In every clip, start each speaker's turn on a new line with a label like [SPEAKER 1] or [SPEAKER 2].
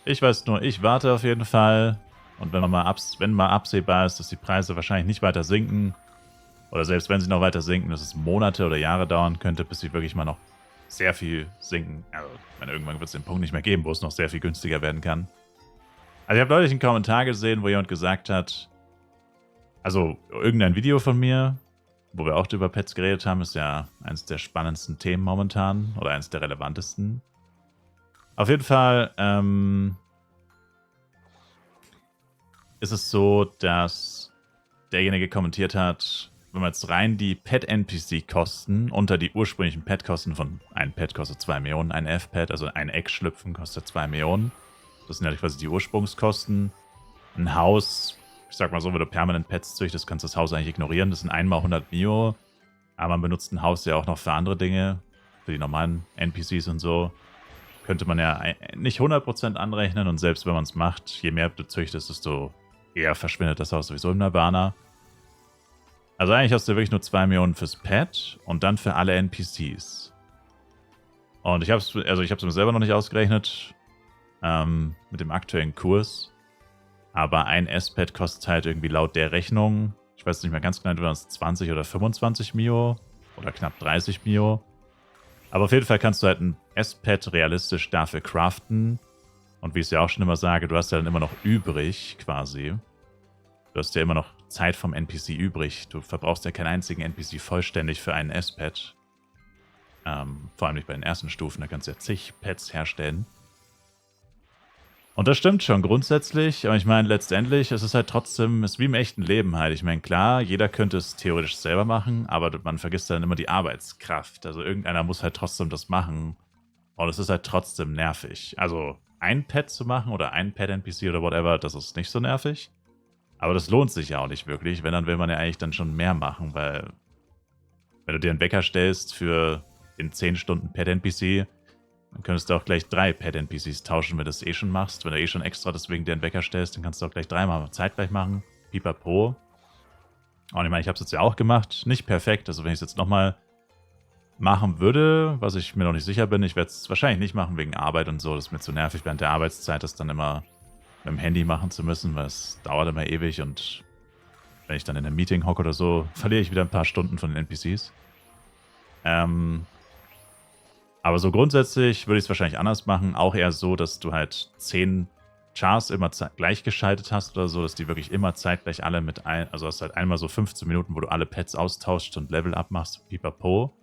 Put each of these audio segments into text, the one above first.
[SPEAKER 1] Ich weiß nur, ich warte auf jeden Fall. Und wenn mal absehbar ist, dass die Preise wahrscheinlich nicht weiter sinken, oder selbst wenn sie noch weiter sinken, dass es Monate oder Jahre dauern könnte, bis sie wirklich mal noch sehr viel sinken. Also, ich meine, irgendwann wird es den Punkt nicht mehr geben, wo es noch sehr viel günstiger werden kann. Also, ich habe neulich einen Kommentar gesehen, wo jemand gesagt hat, also irgendein Video von mir, wo wir auch über Pets geredet haben, ist ja eines der spannendsten Themen momentan oder eines der relevantesten. Auf jeden Fall ist es so, dass derjenige kommentiert hat, wenn man jetzt rein die Pet-NPC-Kosten unter die ursprünglichen Pet-Kosten von ein Pet kostet 2 Millionen, ein F-Pet, also ein Eckschlüpfen kostet 2 Millionen. Das sind ja quasi die Ursprungskosten. Ein Haus, ich sag mal so, wenn du permanent Pets züchtest, kannst du das Haus eigentlich ignorieren. Das sind einmal 100 Mio. Aber man benutzt ein Haus ja auch noch für andere Dinge, für die normalen NPCs und so. Könnte man ja nicht 100% anrechnen und selbst wenn man es macht, je mehr du züchtest, desto eher verschwindet das Haus sowieso im Nirvana. Also eigentlich hast du wirklich nur 2 Millionen fürs Pet und dann für alle NPCs. Und ich habe es mir selber noch nicht ausgerechnet mit dem aktuellen Kurs. Aber ein S-Pet kostet halt irgendwie laut der Rechnung, ich weiß nicht mehr ganz genau, waren es 20 oder 25 Mio oder knapp 30 Mio. Aber auf jeden Fall kannst du halt ein S-Pet realistisch dafür craften. Und wie ich es ja auch schon immer sage, du hast ja dann immer noch übrig quasi. Du hast ja immer noch Zeit vom NPC übrig. Du verbrauchst ja keinen einzigen NPC vollständig für einen S-Pet. Vor allem nicht bei den ersten Stufen, da kannst du ja zig Pets herstellen. Und das stimmt schon grundsätzlich, aber ich meine, letztendlich ist es halt trotzdem, ist wie im echten Leben halt. Ich meine, klar, jeder könnte es theoretisch selber machen, aber man vergisst dann immer die Arbeitskraft. Also irgendeiner muss halt trotzdem das machen. Und es ist halt trotzdem nervig. Also ein Pet zu machen oder ein Pet-NPC oder whatever, das ist nicht so nervig. Aber das lohnt sich ja auch nicht wirklich. Wenn, dann will man ja eigentlich dann schon mehr machen, weil wenn du dir einen Wecker stellst für den 10 Stunden Pet-NPC, dann könntest du auch gleich 3 Pet-NPCs tauschen, wenn du es eh schon machst. Wenn du eh schon extra deswegen dir einen Wecker stellst, dann kannst du auch gleich 3-mal zeitgleich machen. Pipapo. Und ich meine, ich habe es jetzt ja auch gemacht. Nicht perfekt. Also wenn ich es jetzt nochmal machen würde, was ich mir noch nicht sicher bin, ich werde es wahrscheinlich nicht machen wegen Arbeit und so. Das ist mir zu nervig, während der Arbeitszeit das dann immer mit dem Handy machen zu müssen, weil es dauert immer ewig und wenn ich dann in einem Meeting hocke oder so, verliere ich wieder ein paar Stunden von den NPCs. Aber so grundsätzlich würde ich es wahrscheinlich anders machen. Auch eher so, dass du halt 10 Chars immer gleichgeschaltet hast oder so, dass die wirklich immer zeitgleich alle mit ein. Also hast halt einmal so 15 Minuten, wo du alle Pets austauscht und Level up machst, pipapo.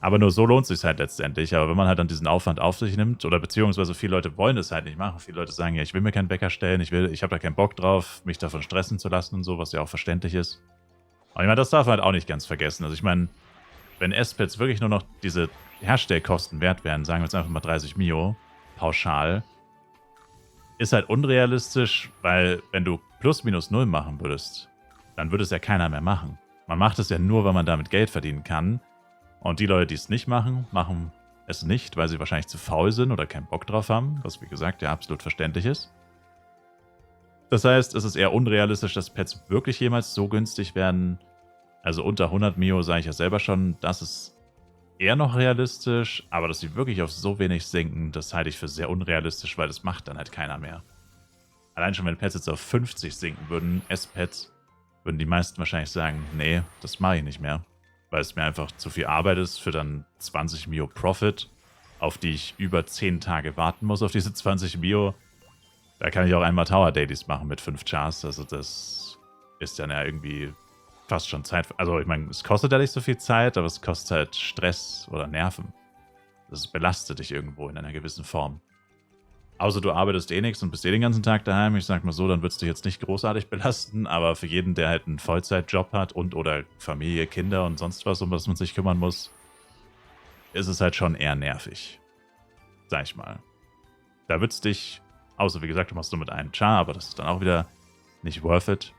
[SPEAKER 1] Aber nur so lohnt es sich halt letztendlich. Aber wenn man halt dann diesen Aufwand auf sich nimmt, oder beziehungsweise viele Leute wollen das halt nicht machen. Viele Leute sagen, ja, ich will mir keinen Wecker stellen, ich habe da keinen Bock drauf, mich davon stressen zu lassen und so, was ja auch verständlich ist. Und ich meine, das darf man halt auch nicht ganz vergessen. Also ich meine, wenn S-Pets wirklich nur noch diese Herstellkosten wert wären, sagen wir jetzt einfach mal 30 Mio, pauschal, ist halt unrealistisch, weil wenn du plus minus null machen würdest, dann würde es ja keiner mehr machen. Man macht es ja nur, weil man damit Geld verdienen kann. Und die Leute, die es nicht machen, machen es nicht, weil sie wahrscheinlich zu faul sind oder keinen Bock drauf haben, was wie gesagt ja absolut verständlich ist. Das heißt, es ist eher unrealistisch, dass Pets wirklich jemals so günstig werden. Also unter 100 Mio sage ich ja selber schon, das ist eher noch realistisch, aber dass sie wirklich auf so wenig sinken, das halte ich für sehr unrealistisch, weil das macht dann halt keiner mehr. Allein schon, wenn Pets jetzt auf 50 sinken würden, S-Pets, würden die meisten wahrscheinlich sagen, nee, das mache ich nicht mehr. Weil es mir einfach zu viel Arbeit ist für dann 20 Mio Profit, auf die ich über 10 Tage warten muss, auf diese 20 Mio. Da kann ich auch einmal Tower Dailies machen mit 5 Chars, also das ist dann ja irgendwie fast schon Zeit. Also ich meine, es kostet ja nicht so viel Zeit, aber es kostet halt Stress oder Nerven. Das belastet dich irgendwo in einer gewissen Form. Außer du arbeitest eh nichts und bist eh den ganzen Tag daheim. Ich sag mal so, dann wird es dich jetzt nicht großartig belasten, aber für jeden, der halt einen Vollzeitjob hat und oder Familie, Kinder und sonst was, um was man sich kümmern muss, ist es halt schon eher nervig. Sag ich mal. Da wird's dich, außer wie gesagt, du machst nur mit einem Char, aber das ist dann auch wieder nicht worth it.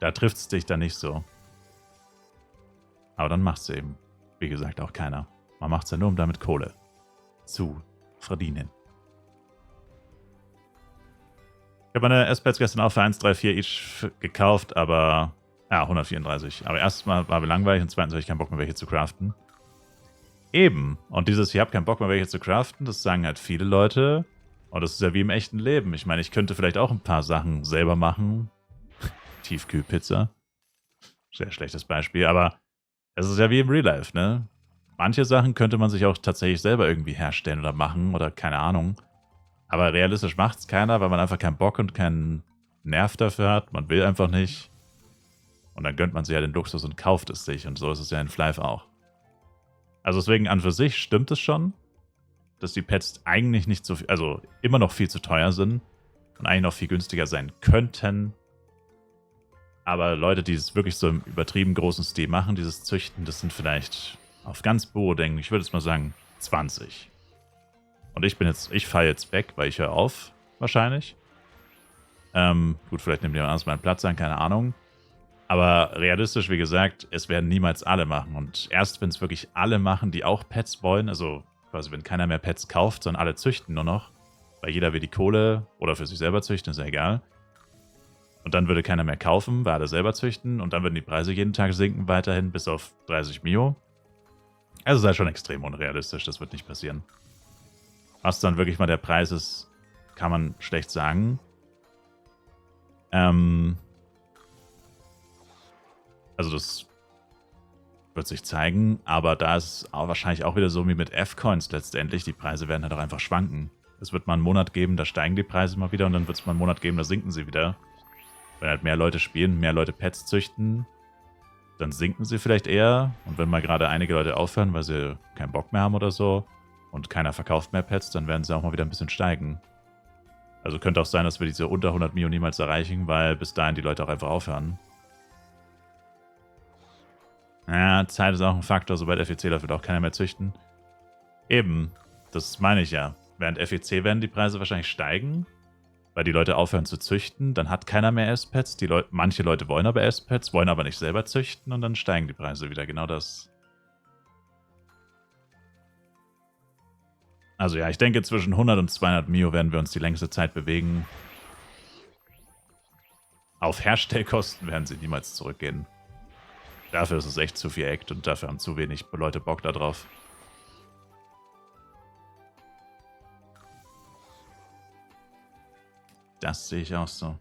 [SPEAKER 1] Da trifft es dich dann nicht so. Aber dann macht es eben, wie gesagt, auch keiner. Man macht es ja nur, um damit Kohle zu verdienen. Ich habe meine S-Pads gestern auch für 1,34 each gekauft, aber ja, 134. Aber erstmal war mir langweilig und zweitens habe ich keinen Bock mehr, welche zu craften. Eben. Und dieses, ich habe keinen Bock mehr, welche zu craften, das sagen halt viele Leute. Und das ist ja wie im echten Leben. Ich meine, ich könnte vielleicht auch ein paar Sachen selber machen. Tiefkühlpizza. Sehr schlechtes Beispiel, aber es ist ja wie im Real Life, ne? Manche Sachen könnte man sich auch tatsächlich selber irgendwie herstellen oder machen oder keine Ahnung. Aber realistisch macht's keiner, weil man einfach keinen Bock und keinen Nerv dafür hat. Man will einfach nicht. Und dann gönnt man sich ja den Luxus und kauft es sich. Und so ist es ja in Flive auch. Also deswegen an für sich stimmt es schon, dass die Pets eigentlich nicht so viel, also immer noch viel zu teuer sind und eigentlich noch viel günstiger sein könnten. Aber Leute, die es wirklich so im übertrieben großen Stil machen, dieses Züchten, das sind vielleicht auf ganz Bodengen, ich würde jetzt mal sagen 20. Und ich falle jetzt weg, weil ich höre auf, wahrscheinlich. Gut, vielleicht nimmt jemand anders meinen Platz ein, keine Ahnung. Aber realistisch, wie gesagt, es werden niemals alle machen. Und erst wenn es wirklich alle machen, die auch Pets wollen, also quasi wenn keiner mehr Pets kauft, sondern alle züchten nur noch, weil jeder will die Kohle oder für sich selber züchten, ist ja egal. Und dann würde keiner mehr kaufen, weil alle selber züchten. Und dann würden die Preise jeden Tag sinken, weiterhin bis auf 30 Mio. Also sei schon extrem unrealistisch, das wird nicht passieren. Was dann wirklich mal der Preis ist, kann man schlecht sagen. Also das wird sich zeigen, aber da ist es auch wahrscheinlich auch wieder so wie mit F-Coins letztendlich. Die Preise werden halt auch einfach schwanken. Es wird mal einen Monat geben, da steigen die Preise mal wieder und dann wird es mal einen Monat geben, da sinken sie wieder. Wenn halt mehr Leute spielen, mehr Leute Pets züchten, dann sinken sie vielleicht eher. Und wenn mal gerade einige Leute aufhören, weil sie keinen Bock mehr haben oder so und keiner verkauft mehr Pets, dann werden sie auch mal wieder ein bisschen steigen. Also könnte auch sein, dass wir diese unter 100 Mio niemals erreichen, weil bis dahin die Leute auch einfach aufhören. Ja, Zeit ist auch ein Faktor, sobald FEC läuft, wird auch keiner mehr züchten. Eben, das meine ich ja. Während FEC werden die Preise wahrscheinlich steigen, weil die Leute aufhören zu züchten, dann hat keiner mehr S-Pets. Manche Leute wollen aber S-Pets, wollen aber nicht selber züchten und dann steigen die Preise wieder. Genau das. Also ja, ich denke, zwischen 100 und 200 Mio werden wir uns die längste Zeit bewegen. Auf Herstellkosten werden sie niemals zurückgehen. Dafür ist es echt zu viel Act und dafür haben zu wenig Leute Bock da drauf. Das sehe ich auch so.